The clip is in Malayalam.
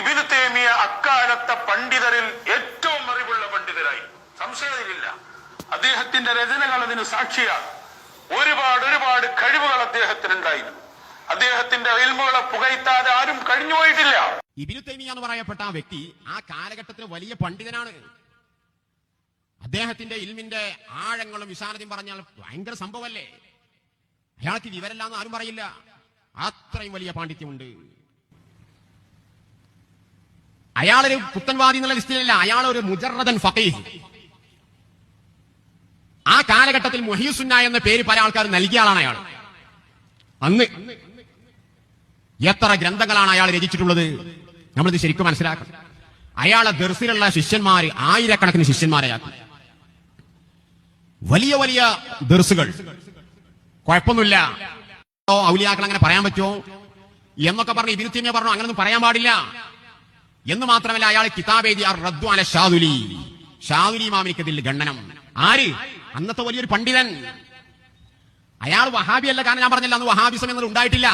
ഇബ്നു തൈമിയ അക്കാലത്തെ പണ്ഡിതരിൽ ഏറ്റവും അറിവുള്ള പണ്ഡിതരായി, സംശയമില്ല. അദ്ദേഹത്തിന്റെ രചനകൾ അതിന് സാക്ഷിയാണ്. ഒരുപാട് കഴിവുകൾ അദ്ദേഹത്തിനുണ്ടായിരുന്നു. അദ്ദേഹത്തിന്റെ ഇൽമുകളെ പുകഴ്ത്താതെ ആരും കഴിഞ്ഞുപോയിട്ടില്ല. ഇബ്നു തൈമിയ എന്ന് പറയപ്പെട്ട ആ വ്യക്തി ആ കാലഘട്ടത്തിൽ വലിയ പണ്ഡിതനാണ്. അദ്ദേഹത്തിന്റെ ഇൽമിന്റെ ആഴങ്ങളും വിശാലതയും പറഞ്ഞാൽ ഭയങ്കര സംഭവമല്ലേ. അയാൾക്ക് വിവരമില്ലാന്ന് ആരും പറയില്ല, അത്രയും വലിയ പാണ്ഡിത്യമുണ്ട്. അയാളൊരു പുത്തൻവാദി എന്നുള്ള ലിസ്റ്റിലല്ല, അയാളൊരു മുജറദൻ ഫഖീഹ്. ആ കാലഘട്ടത്തിൽ മുഹ്യിസുന്ന എന്ന പേര് പല ആൾക്കാർ നൽകിയ ആളാണ് അയാൾ. അന്ന് എത്ര ഗ്രന്ഥങ്ങളാണ് അയാൾ രചിച്ചിട്ടുള്ളത്, നമ്മളിത് ശരിക്കും മനസ്സിലാക്കണം. അയാളെ ദർസിലുള്ള ശിഷ്യന്മാർ ആയിരക്കണക്കിന് ശിഷ്യന്മാരെയാക്കി. വലിയ വലിയ ദർസുകൾ. കുഴപ്പമൊന്നുമില്ല, ഔലിയാക്കൾ അങ്ങനെ പറയാൻ പറ്റുമോ എന്നൊക്കെ പറഞ്ഞു ഇബ്നു തൈമിയ പറഞ്ഞു, അങ്ങനൊന്നും പറയാൻ പാടില്ല എന്ന് മാത്രമല്ല, അയാൾ കിതാബ് എഴുതി റദ്ദു അല ഷാദുലി, ഷാദുലി ഇമാമിനിക്കതിൽ ഖണ്ഡനം. ആര്? അന്നത്തെ വലിയൊരു പണ്ഡിതൻ. അയാൾ വഹാബിയല്ല, കാരണം ഞാൻ പറഞ്ഞില്ല അന്ന് വഹാബിസം എന്നത് ഉണ്ടായിട്ടില്ല.